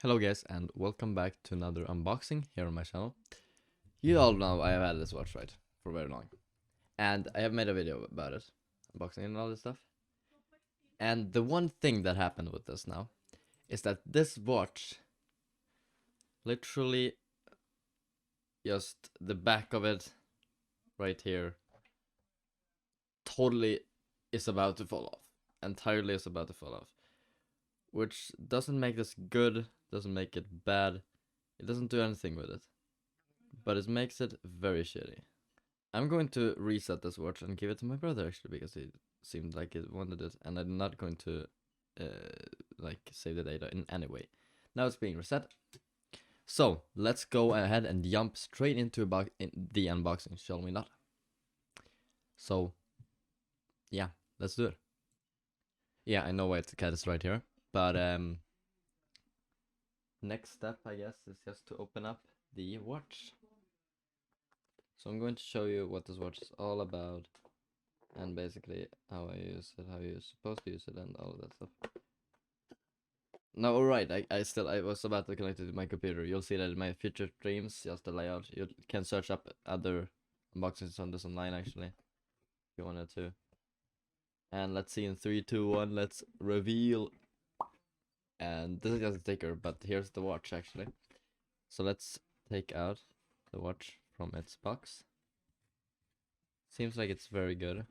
Hello guys and welcome back to another unboxing here on my channel. You all know I have had this watch, right, for very long. And I have made a video about it, unboxing and all this stuff. And the one thing that happened with this now is that this watch, literally just the back of it right here, totally is about to fall off. Entirely is about to fall off. Which doesn't make this good, doesn't make it bad, it doesn't do anything with it. But it makes it very shitty. I'm going to reset this watch and give it to my brother actually because he seemed like he wanted it, and I'm not going to save the data in any way. Now it's being reset. So let's go ahead and jump straight into the unboxing, shall we not? So yeah, let's do it. Yeah, I know why the cat is right here, but next step I guess is just to open up the watch. So I'm going to show you what this watch is all about, and basically how I use it, how you're supposed to use it, and all of that stuff. No, alright, I was about to connect it to my computer. You'll see that in my future streams, just the layout. You can search up other unboxings on this online actually, if you wanted to. And let's see in 3, 2, 1, let's reveal. And this is just a sticker, but here's the watch actually. So let's take out the watch from its box. Seems like it's very good.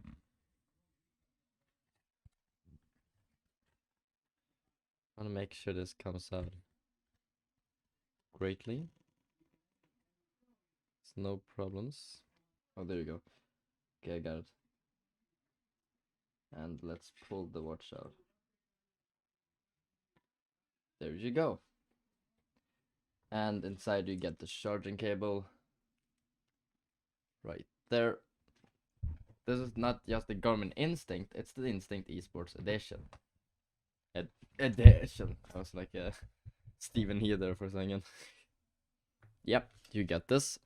I want to make sure this comes out greatly. It's no problems. Oh, there you go. Okay, I got it. And let's pull the watch out. There you go. And inside you get the charging cable right there. This is not just the Garmin Instinct, it's the Instinct eSports edition. Edition. I was like Steven here there for a second. Yep, you get this.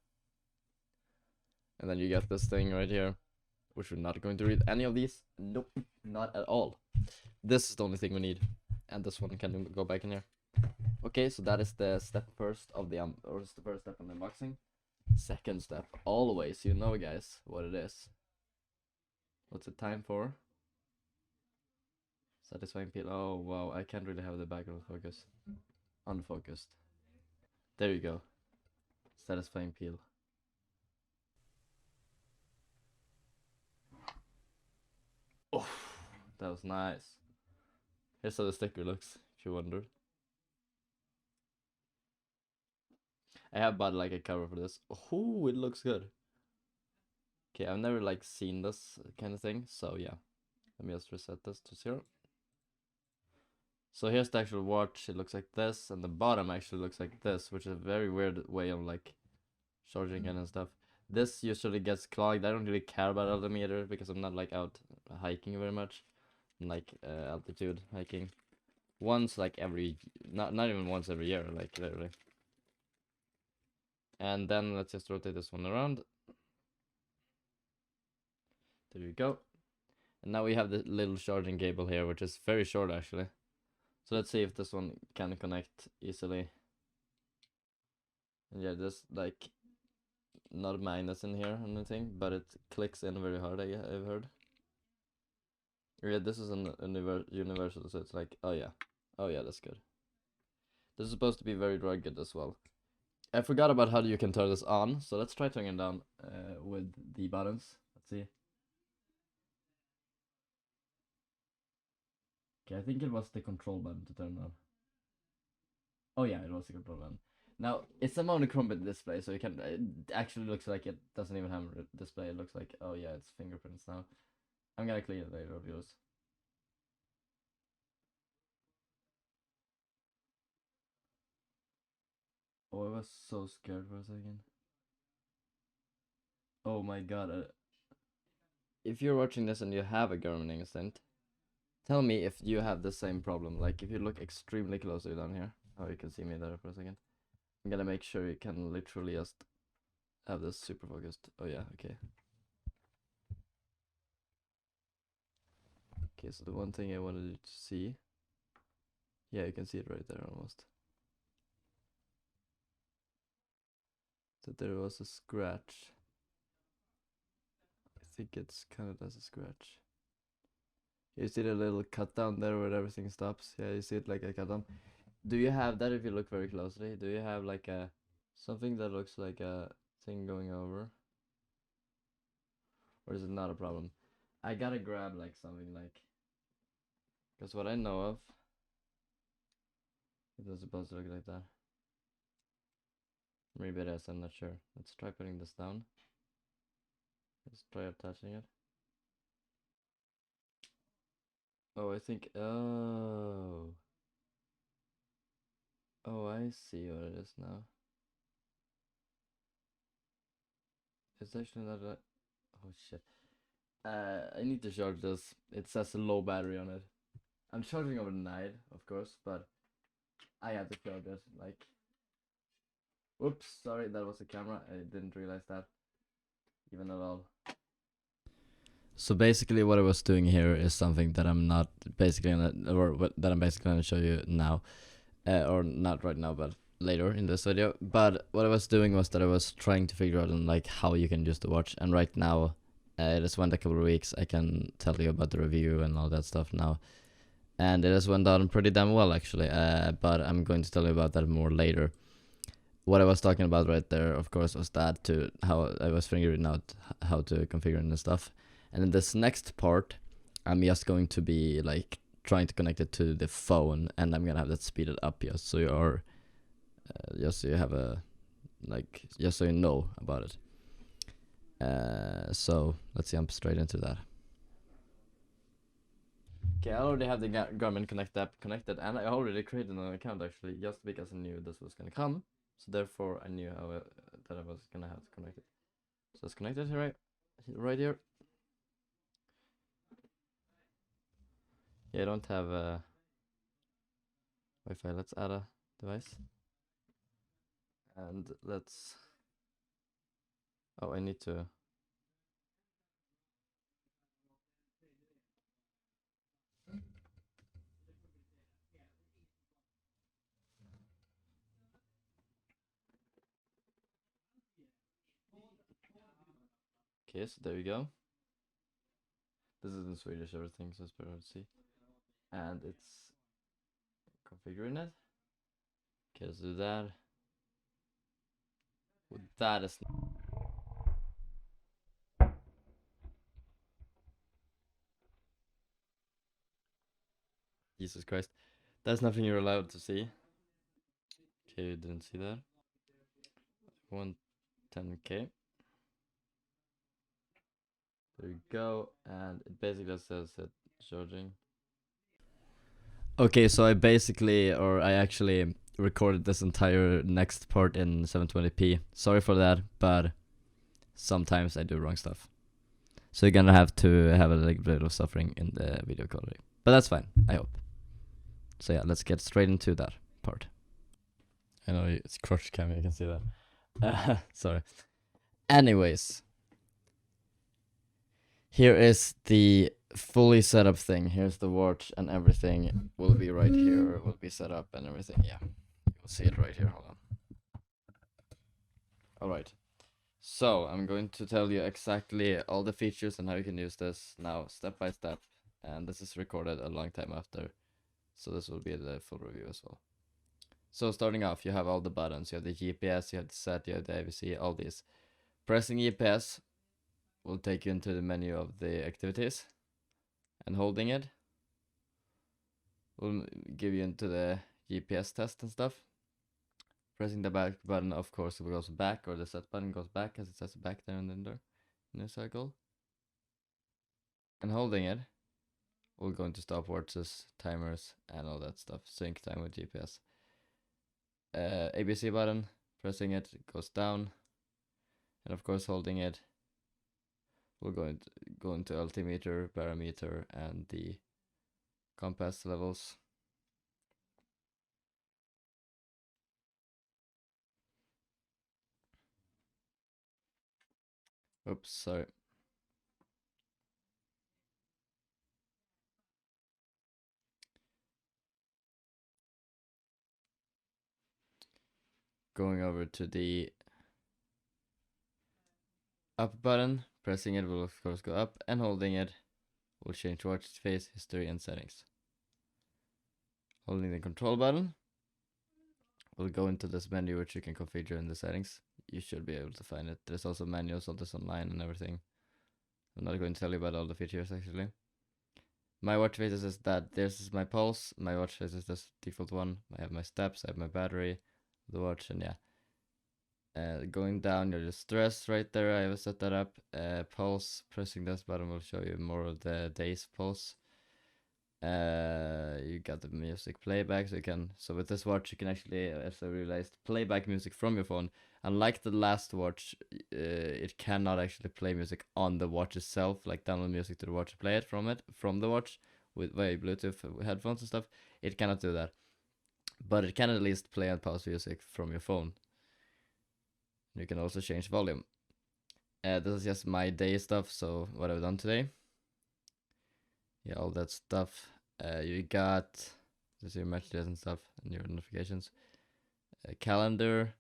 And then you get this thing right here, which we're not going to read any of these. Nope, not at all. This is the only thing we need. And this one can go back in here. Okay, so that is the step first of the or it's the first step in the unboxing. Second step, always, you know guys what it is. What's it time for? Satisfying peel. Oh wow, I can't really have the background focus. Unfocused. There you go. Satisfying peel. Oh, that was nice. Here's how the sticker looks, if you wondered. I have bought like a cover for this. Oh, it looks good. Okay, I've never like seen this kind of thing, so yeah. Let me just reset this to 0. So here's the actual watch. It looks like this, and the bottom actually looks like this, which is a very weird way of like charging it and stuff. This usually gets clogged. I don't really care about altimeter because I'm not like out hiking very much, like altitude hiking. Once like every, not even once every year, like literally. And then let's just rotate this one around. There you go. And now we have the little charging cable here, which is very short actually. So let's see if this one can connect easily. And yeah, just like not minus in here or anything, but it clicks in very hard, I've heard. Yeah, this is an universal, so it's like, oh yeah, that's good. This is supposed to be very rugged as well. I forgot about how you can turn this on, so let's try turning it down with the buttons. Let's see. Okay, I think it was the control button to turn on. Oh yeah, it was the control button. Now, it's a monochrome display, so you can, it actually looks like it doesn't even have a display. It looks like, oh yeah, it's fingerprints now. I'm gonna clean it later, viewers. Oh, I was so scared for a second. Oh my god. If you're watching this and you have a Garmin Instinct, tell me if you have the same problem. Like, if you look extremely closely down here. Oh, you can see me there for a second. I'm gonna make sure you can literally just have this super focused. Oh yeah, okay. Okay, so the one thing I wanted you to see. Yeah, you can see it right there almost. that there was a scratch. I think it's kind of as a scratch. You see the little cut down there where everything stops? Yeah, you see it like a cut down. Do you have that if you look very closely? Do you have like a something that looks like a thing going over? Or is it not a problem? I gotta grab like something like, because what I know of, it was supposed to look like that. Maybe it is, I'm not sure. Let's try putting this down. Let's try attaching it. Oh, I think, oh, I see what it is now. It's actually not a, oh shit. I need to charge this. It says a low battery on it. I'm charging overnight, of course, but I have to charge it. Like, whoops, sorry, that was the camera. I didn't realize that, even at all. So basically, what I was doing here is something that I'm not basically gonna, or that I'm basically gonna show you now, or not right now, but later in this video. But what I was doing was that I was trying to figure out on like how you can use the watch, and right now, it has went a couple of weeks. I can tell you about the review and all that stuff now, and it has went down pretty damn well actually. But I'm going to tell you about that more later. What I was talking about right there, of course, was that to how I was figuring out how to configure and stuff. And in this next part, I'm just going to be like trying to connect it to the phone, and I'm gonna have that speeded up just so you are, just so you have a, like, just so you know about it. So let's jump straight into that. Okay, I already have the Garmin Connect app connected, and I already created an account actually, just because I knew this was gonna come. So therefore, I knew how that I was gonna have to connect it. So it's connected here, right here. Yeah, I don't have Wi-Fi. Let's add a device, and let's. Oh, I need to. Okay, so there you go. This is in Swedish, everything, so it's better to see. And it's configuring it. Okay, let's do that. Well, that is. Jesus Christ. That's nothing you're allowed to see. Okay, you didn't see that. 110k. There you go, and it basically says it charging. Okay, so I actually recorded this entire next part in 720p. Sorry for that, but sometimes I do wrong stuff. So you're gonna have to have a little bit of suffering in the video quality. But that's fine, I hope. So yeah, let's get straight into that part. I know it's crotch cam, you can see that. Sorry. Anyways, here is the fully set up thing. Here's the watch and everything will be right here. Will be set up and everything. Yeah, you'll see it right here. Hold on. All right. So I'm going to tell you exactly all the features and how you can use this now, step by step. And this is recorded a long time after, so this will be the full review as well. So starting off, you have all the buttons. You have the GPS, you have the set, you have the AVC, all these. Pressing GPS will take you into the menu of the activities, and holding it will give you into the GPS test and stuff. Pressing the back button, of course, it goes back, or the set button goes back, as it says back there and then there in the circle. And holding it will go into stopwatches, timers, and all that stuff. Sync time with GPS. ABC button, pressing it goes down, and of course holding it will go into altimeter, barometer, and the compass levels. Oops, sorry. Going over to the up button, pressing it will of course go up, and holding it will change watch face, history, and settings. Holding the control button will go into this menu which you can configure in the settings. You should be able to find it. There's also manuals of this online and everything. I'm not going to tell you about all the features actually. My watch face is that this is my pulse. My watch face is this default one. I have my steps, I have my battery, the watch, and yeah. Going down, you're just stress right there. I have set that up. Pulse, pressing this button will show you more of the day's pulse. You got the music playback, so with this watch you can actually, as I realized, playback music from your phone. Unlike the last watch, it cannot actually play music on the watch itself, like download music to the watch, play it from the watch via Bluetooth headphones and stuff. It cannot do that, but it can at least play and pause music from your phone. You can also change volume. This is just my day stuff, so what I've done today. Yeah, all that stuff. You got just your messages and stuff and your notifications. Calendar,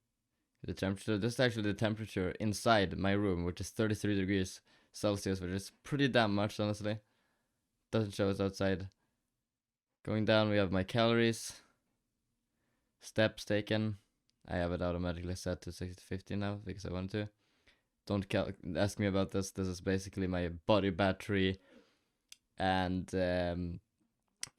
the temperature. This is actually the temperature inside my room, which is 33 degrees Celsius, which is pretty damn much, honestly. Doesn't show us outside. Going down, we have my calories, steps taken. I have it automatically set to 60 to 50 now because I wanted to. Don't ask me about this. This is basically my body battery, and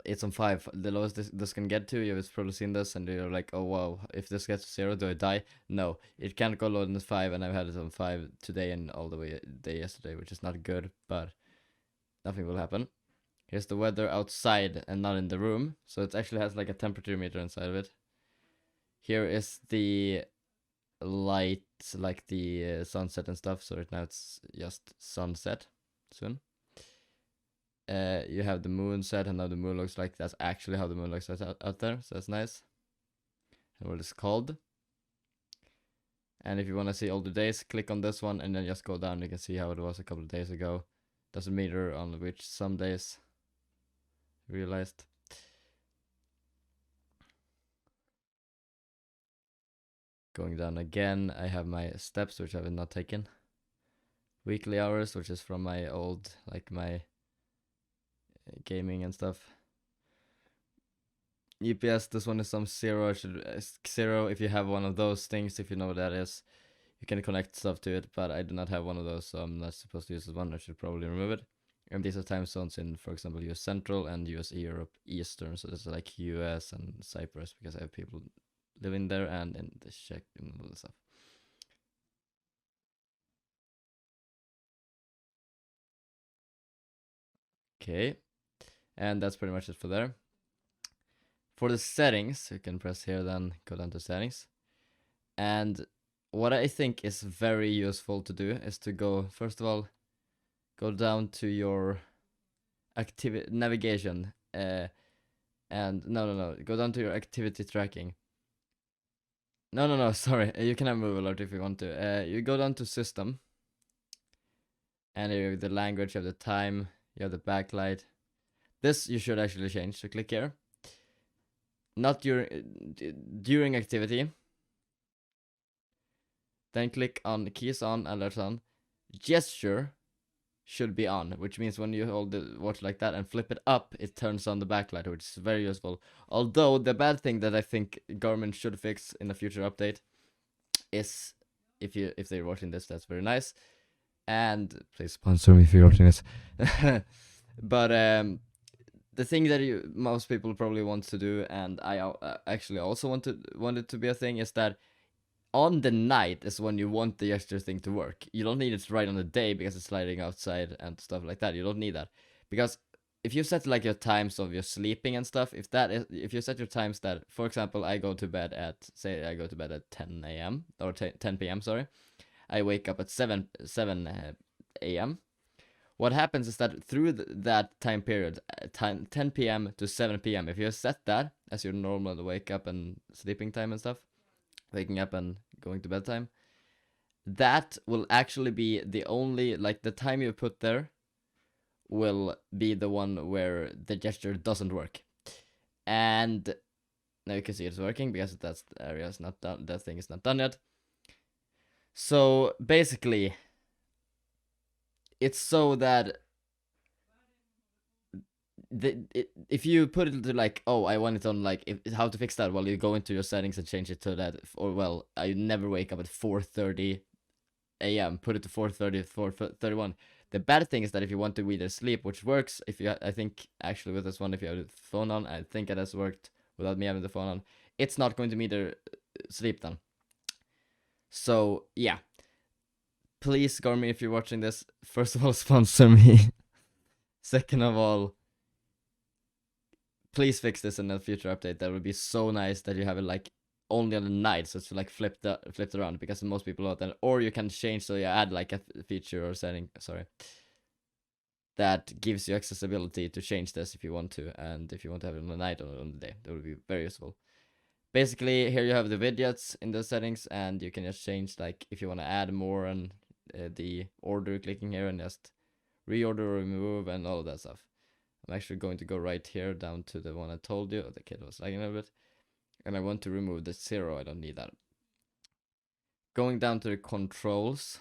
it's on 5. The lowest this can get to. You've probably seen this, and you're like, oh wow, if this gets to 0, do I die? No, it can't go lower than 5, and I've had it on 5 today and all the way day yesterday, which is not good, but nothing will happen. Here's the weather outside and not in the room, so it actually has like a temperature meter inside of it. Here is the light, like the sunset and stuff. So right now it's just sunset soon. You have the moon set and how the moon looks like. That's actually how the moon looks out there, so that's nice. And what it's called. And if you want to see older days, click on this one and then just go down. You can see how it was a couple of days ago. Doesn't meter on which some days. Realized. Going down again, I have my steps, which I have not taken. Weekly hours, which is from my old, like my gaming and stuff. EPS, this one is some 0. Zero if you have one of those things, if you know what that is. You can connect stuff to it, but I do not have one of those, so I'm not supposed to use this one. I should probably remove it. And these are time zones in, for example, US Central and US Europe Eastern. So this is like US and Cyprus, because I have people living there and in the Czech and all this stuff. Okay, and that's pretty much it for there. For the settings, you can press here, then go down to settings. And what I think is very useful to do is to go, first of all, go down to your activity navigation, and no, go down to your activity tracking. No, sorry, you can have move alert if you want to. You go down to system, and you have the language, you have the time, you have the backlight. This you should actually change, so click here. Not during activity. Then click on keys on, alerts on. Gesture should be on, which means when you hold the watch like that and flip it up, it turns on the backlight, which is very useful. Although the bad thing that I think Garmin should fix in a future update is, if they're watching this, that's very nice. And please sponsor me if you're watching this. But the thing that most people probably want to do, and I actually also want it to be a thing, is that on the night is when you want the gesture thing to work. You don't need it right on the day because it's sliding outside and stuff like that. You don't need that, because if you set like your times of your sleeping and stuff, if you set your times that, for example, I go to bed at 10 a.m. or 10 p.m. Sorry, I wake up at 7 a.m. What happens is that through that time period, 10 p.m. to 7 p.m., if you set that as your normal wake up and sleeping time and stuff, waking up and going to bedtime, that will actually be the only, like, the time you put there will be the one where the gesture doesn't work. And now you can see it's working because that area is not done, that thing is not done yet. So basically, it's so that if you put it to like, oh, I want it on like how to fix that, well, you go into your settings and change it to that, or well, I never wake up at 4:30 a.m. Put it to 4:30, 4:31. The bad thing is that if you want to either sleep, which works, if you, I think actually with this one, if you have the phone on, I think it has worked without me having the phone on. It's not going to meter sleep then. So yeah, please Garmin, if you're watching this, first of all, sponsor me. Second of all, please fix this in a future update. That would be so nice that you have it like only on the night, so it's like flipped around, because most people don't. Or you can change, so you add like a feature or setting, sorry, that gives you accessibility to change this if you want to, and if you want to have it on the night or on the day, that would be very useful. Basically, here you have the widgets in the settings, and you can just change like if you want to add more and the order, clicking here and just reorder or remove and all of that stuff. I'm actually going to go right here down to the one I told you. The kid was lagging a little bit. And I want to remove the 0. I don't need that. Going down to the controls.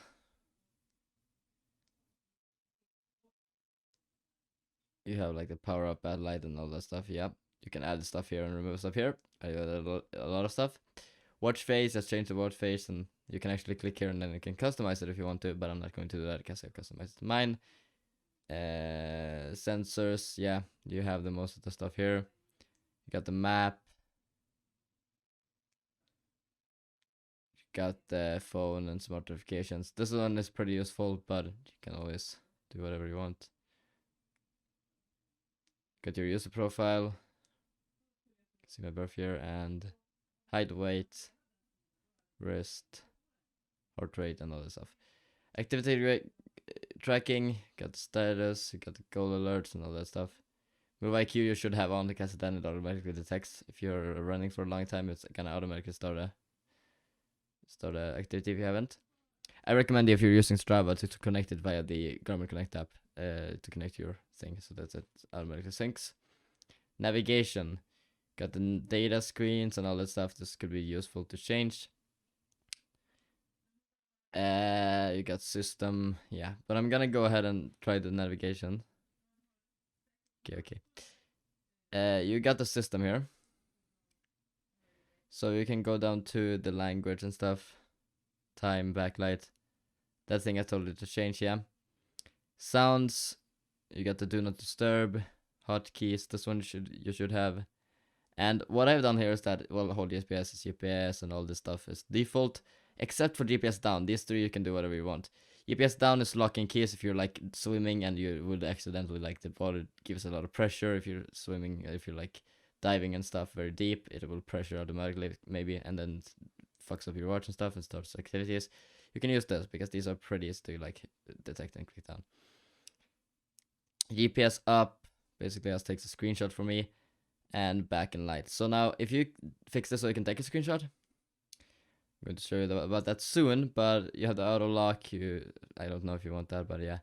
You have like the power up, bad light, and all that stuff. Yeah, you can add stuff here and remove stuff here. I added a lot of stuff. Watch face, let's change the watch face, and you can actually click here and then you can customize it if you want to, but I'm not going to do that because I customized mine. Sensors, yeah, you have the most of the stuff here. You got the map. You got the phone and smart notifications. This one is pretty useful, but you can always do whatever you want. Got your user profile. See my birth year and height, weight, wrist, heart rate, and all that stuff. Activity tracking, got the status, you got the goal alerts and all that stuff. Move IQ you should have on because then it automatically detects. If you're running for a long time, it's gonna automatically start a activity if you haven't. I recommend if you're using Strava to connect it via the Garmin Connect app to connect your thing, so that's it automatically syncs. Navigation, got the data screens and all that stuff. This could be useful to change. You got system, yeah, but I'm gonna go ahead and try the navigation. Okay. You got the system here, so you can go down to the language and stuff, time, backlight, that thing I told you to change. Yeah, sounds, you got the do not disturb, hotkeys. This one you should have. And what I've done here is that, well, whole GPS is GPS and all this stuff is default, except for GPS down. These three you can do whatever you want. GPS down is locking keys if you're like swimming and you would accidentally, like, the water gives a lot of pressure if you're swimming, if you're like diving and stuff very deep, it will pressure automatically maybe, and then fucks up your watch and stuff and starts activities. You can use this because these are pretty easy to like detect and click down. GPS up basically just takes a screenshot for me, and back in light. So now if you fix this so you can take a screenshot, I'm going to show you about that soon, but you have the auto lock. I don't know if you want that, but yeah,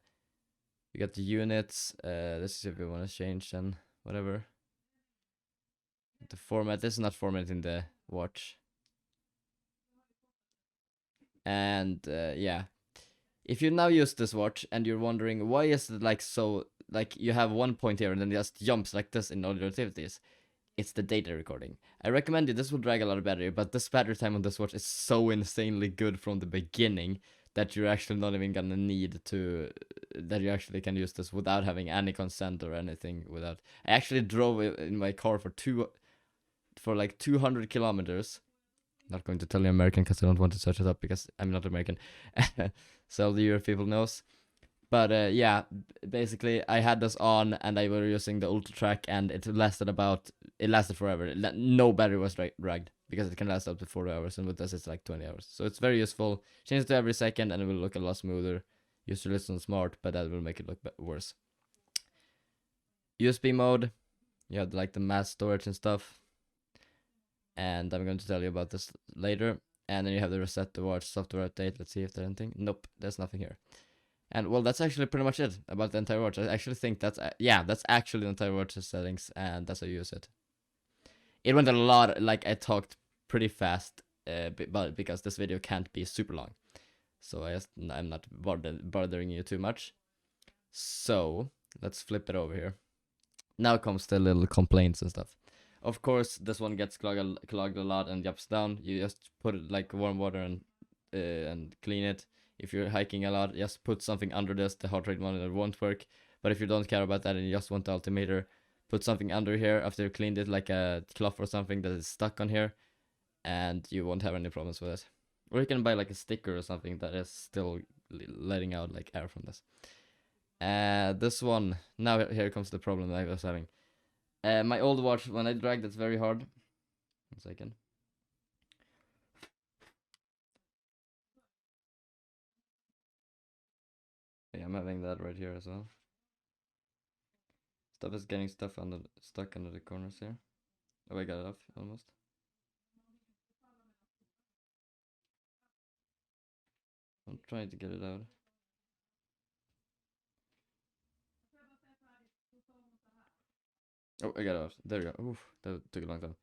you got the units. This is if you want to change and whatever. The format, this is not formatting the watch. And yeah, if you now use this watch and you're wondering why is it like so, like you have 1 point here and then it just jumps like this in all your activities, it's the data recording. I recommend you, this will drag a lot of battery, but this battery time on this watch is so insanely good from the beginning that you're actually not even gonna need to, that you actually can use this without having any consent or anything. Without, I actually drove in my car for like 200 kilometers. Not going to tell you American because I don't want to search it up because I'm not American. So the Europe people knows. But yeah, basically I had this on and I were using the Ultra Track and it lasted forever. No battery was dragged because it can last up to 40 hours, and with this it's like 20 hours. So it's very useful. Change it to every second and it will look a lot smoother. User listen smart, but that will make it look worse. USB mode, you have like the mass storage and stuff. And I'm going to tell you about this later. And then you have the reset the watch software update. Let's see if there's anything. Nope, there's nothing here. And well, that's actually pretty much it about the entire watch. I actually think that's actually the entire watch's settings, and that's how you use it. It went a lot, like I talked pretty fast, but because this video can't be super long, so I'm not bothering you too much. So let's flip it over here. Now comes the little complaints and stuff. Of course, this one gets clogged a lot and jumps down. You just put it like warm water and clean it. If you're hiking a lot, just put something under this. The heart rate monitor won't work. But if you don't care about that and you just want the altimeter, put something under here after you cleaned it, like a cloth or something that is stuck on here, and you won't have any problems with it. Or you can buy like a sticker or something that is still letting out like air from this. This one, now here comes the problem that I was having. My old watch, when I dragged it very hard. 1 second. Okay, I'm having that right here as well. Stuff is getting stuck under the corners here. Oh, I got it off almost. I'm trying to get it out. Oh, I got it off. There we go. Oof, that took a long time.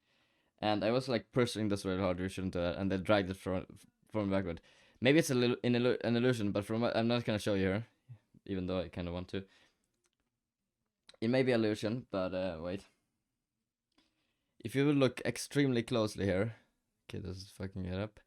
And I was like pushing this really hard. You shouldn't do that. And they dragged it from backward. Maybe it's a little an illusion, but from I'm not gonna show you here, even though I kind of want to. It may be illusion, but wait. If you look extremely closely here, okay, this is fucking it up.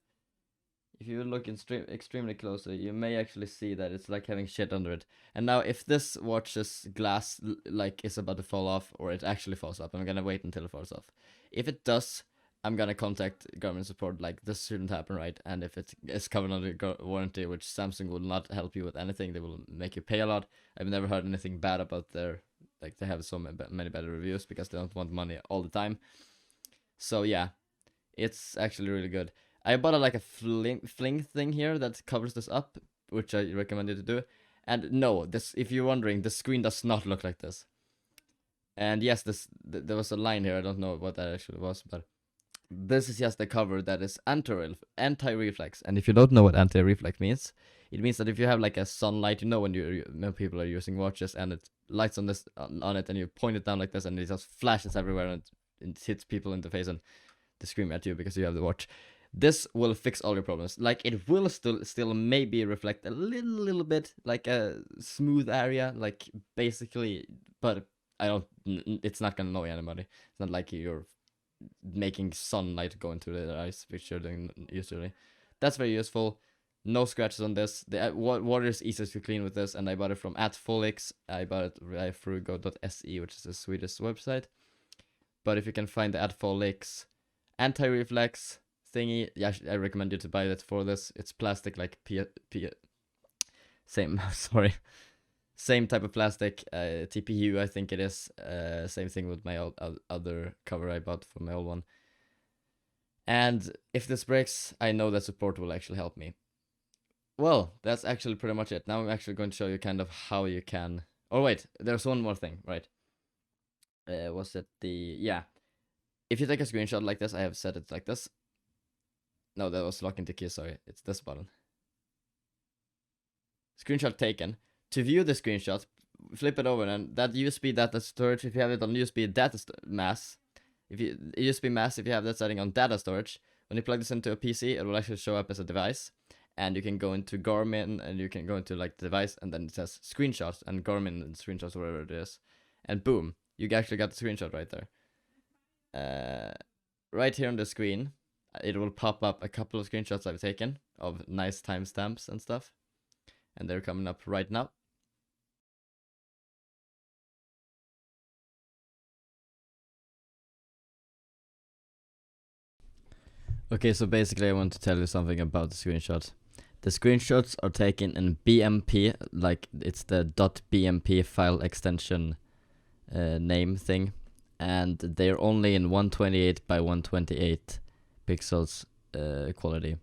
If you look extremely closely, you may actually see that it's like having shit under it. And now, if this watch's glass like is about to fall off, or it actually falls off, I'm gonna wait until it falls off. If it does, I'm gonna contact Garmin support. Like, this shouldn't happen, right? And if it is covered under warranty, which Samsung will not help you with anything, they will make you pay a lot. I've never heard anything bad about their, like, they have so many better reviews because they don't want money all the time. So yeah, it's actually really good. I bought like a fling thing here that covers this up, which I recommend you to do. And no, this, if you're wondering, the screen does not look like this. And yes, there was a line here. I don't know what that actually was, but this is just the cover that is anti-reflex. And if you don't know what anti-reflex means, it means that if you have like a sunlight, you know, when people are using watches and it lights on this on it, and you point it down like this, and it just flashes everywhere and it hits people in the face and they scream at you because you have the watch. This will fix all your problems. Like, it will still maybe reflect a little bit, like a smooth area, like basically, but I don't. It's not gonna annoy anybody. It's not like you're making sunlight go into their eyes, which you're doing usually. That's very useful. No scratches on this. The water is easiest to clean with this, and I bought it from @Folix. I bought it through go.se, which is a Swedish website. But if you can find the @Folix anti-reflex thingy, yeah, I recommend you to buy that for this. It's plastic, like same sorry, same type of plastic, TPU I think it is. Same thing with my other cover I bought for my old one. And if this breaks, I know that support will actually help me. Well, that's actually pretty much it. Now I'm actually going to show you kind of how you can. Oh wait, there's one more thing, right? Was it yeah? If you take a screenshot like this, I have set it like this. No, that was lock into key, sorry. It's this button. Screenshot taken. To view the screenshot, flip it over, and that USB data storage, if you have it on USB data mass, if you USB mass, if you have that setting on data storage, when you plug this into a PC, it will actually show up as a device. And you can go into Garmin, and you can go into like the device, and then it says screenshots, and Garmin and screenshots, whatever it is. And boom, you actually got the screenshot right there. Right here on the screen, it will pop up a couple of screenshots I've taken of nice timestamps and stuff. And they're coming up right now. Okay, so basically I want to tell you something about the screenshots. The screenshots are taken in BMP, like it's the .bmp file extension name thing. And they're only in 128 by 128 pixels quality,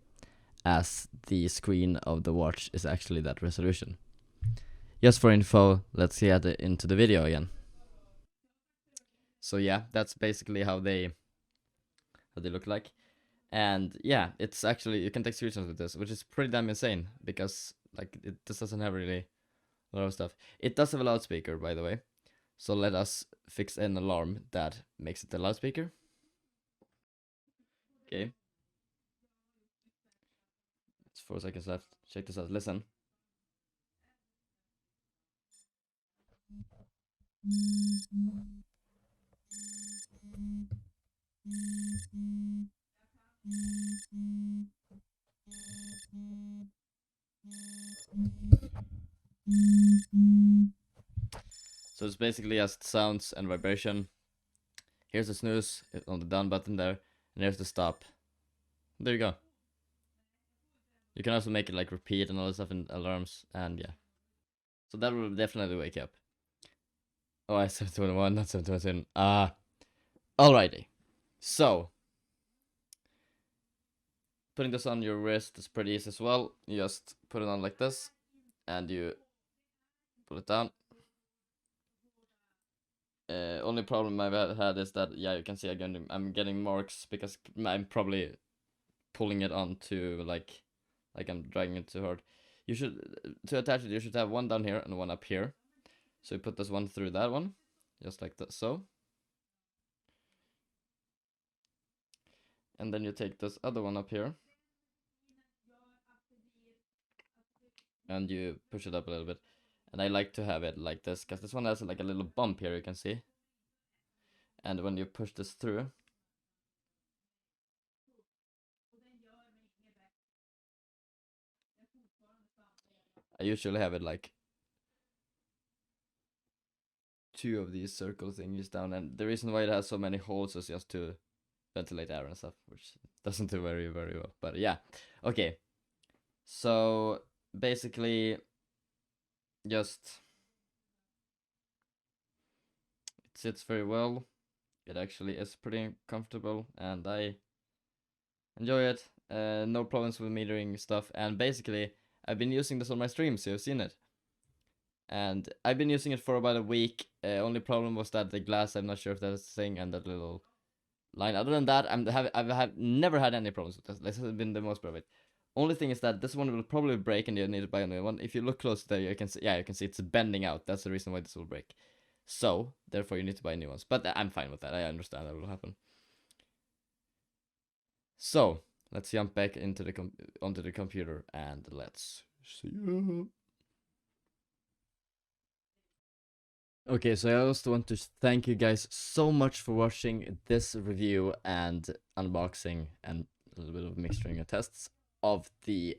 as the screen of the watch is actually that resolution. Just for info, let's get into the video again. So yeah, that's basically how they look like. And yeah, it's actually, you can take screenshots with this, which is pretty damn insane, because like this doesn't have really a lot of stuff. It does have a loudspeaker, by the way. So let us fix an alarm that makes it a loudspeaker. Okay. It's 4 seconds left. Check this out. Listen. So it's basically just sounds and vibration. Here's the snooze on the down button there, and here's the stop. There you go. You can also make it like repeat and all this stuff in alarms, and yeah. So that will definitely wake you up. Oh, I said 21, not 7:21. Alrighty. So, putting this on your wrist is pretty easy as well. You just put it on like this, and you pull it down. Only problem I've had is that, yeah, you can see again, I'm getting marks because I'm probably pulling it onto like I'm dragging it too hard. You should, to attach it, you should have one down here and one up here. So you put this one through that one, just like that, so. And then you take this other one up here, and you push it up a little bit. And I like to have it like this, because this one has like a little bump here, you can see. And when you push this through, I usually have it like 2 of these circle thingies down, and the reason why it has so many holes is just to ventilate air and stuff, which doesn't do very well, but yeah. Okay, so basically just it sits very well. It actually is pretty comfortable, and I enjoy it. No problems with metering stuff, and basically I've been using this on my streams, so you've seen it. And I've been using it for about a week. Only problem was that the glass, I'm not sure if that's a thing, and that little line. Other than that, I've never had any problems with this. This has been the most perfect. Only thing is that this one will probably break, and you need to buy a new one. If you look close there, you can see, yeah, you can see it's bending out. That's the reason why this will break. So therefore, you need to buy new ones. But I'm fine with that. I understand that will happen. So let's jump back into the onto the computer, and let's see. Okay, so I also want to thank you guys so much for watching this review and unboxing and a little bit of mixturing and tests of the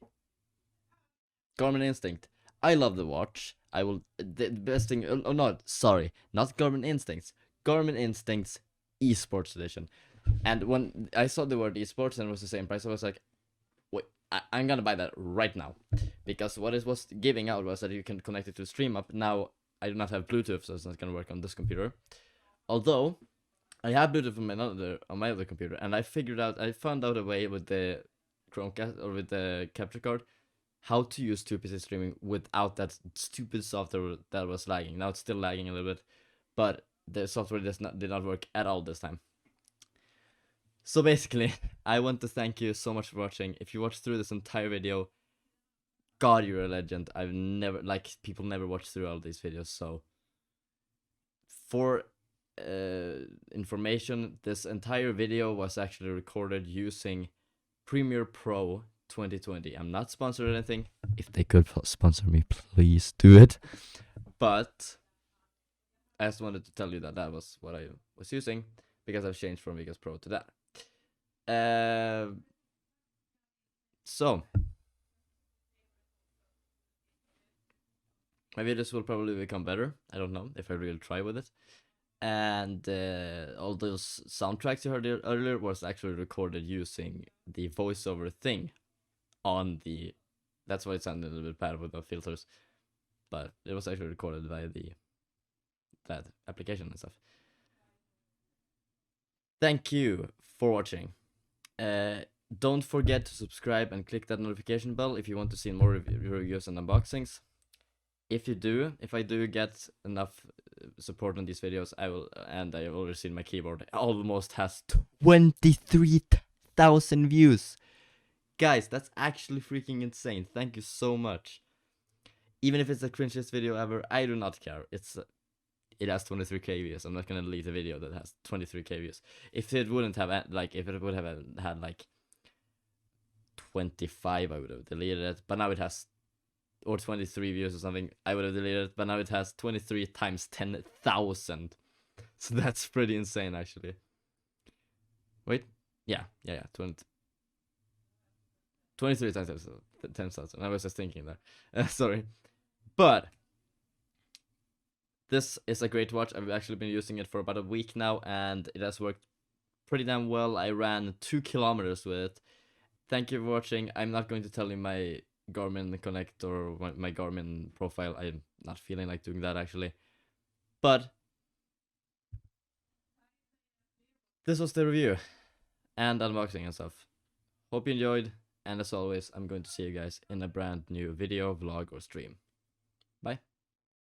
Garmin Instinct. I love the watch. I will, the best thing, oh no, sorry, not Garmin Instincts, Garmin Instincts eSports edition. And when I saw the word eSports and it was the same price, I was like, wait, I'm gonna buy that right now. Because what it was giving out was that you can connect it to Stream Up. Now, I do not have Bluetooth, so it's not gonna work on this computer. Although, I have Bluetooth on my other computer, and I found out a way with the Chromecast, or with the capture card, how to use 2PC streaming without that stupid software that was lagging. Now it's still lagging a little bit, but the software did not work at all this time. So basically, I want to thank you so much for watching. If you watched through this entire video, God, you're a legend. I've never, like, people never watch through all these videos, so for information, this entire video was actually recorded using Premiere Pro 2020. I'm not sponsored or anything. If they could sponsor me, please do it. But I just wanted to tell you that that was what I was using, because I've changed from Vegas Pro to that. So my videos will probably become better. I don't know if I really try with it. And all those soundtracks you heard earlier was actually recorded using the voiceover thing on the. That's why it sounded a little bit bad with the filters, but it was actually recorded by that application and stuff. Thank you for watching. Don't forget to subscribe and click that notification bell if you want to see more reviews and unboxings. If I do get enough support on these videos, I will, and I have already seen my keyboard almost has 23,000 views. Guys, that's actually freaking insane. Thank you so much. Even if it's the cringiest video ever, I do not care. It has 23k views. I'm not gonna delete a video that has 23k views. If it wouldn't have, like, if it would have had like 25, I would have deleted it. But now it has or 23 views or something, I would have deleted it. But now it has 23 times 10,000. So that's pretty insane, actually. Wait, yeah, 23 times 10,000. I was just thinking there. Sorry. But this is a great watch. I've actually been using it for about a week now, and it has worked pretty damn well. I ran 2 kilometers with it. Thank you for watching. I'm not going to tell you my Garmin Connect or my Garmin profile. I'm not feeling like doing that, actually. But this was the review and unboxing and stuff. Hope you enjoyed. And as always, I'm going to see you guys in a brand new video, vlog, or stream. Bye.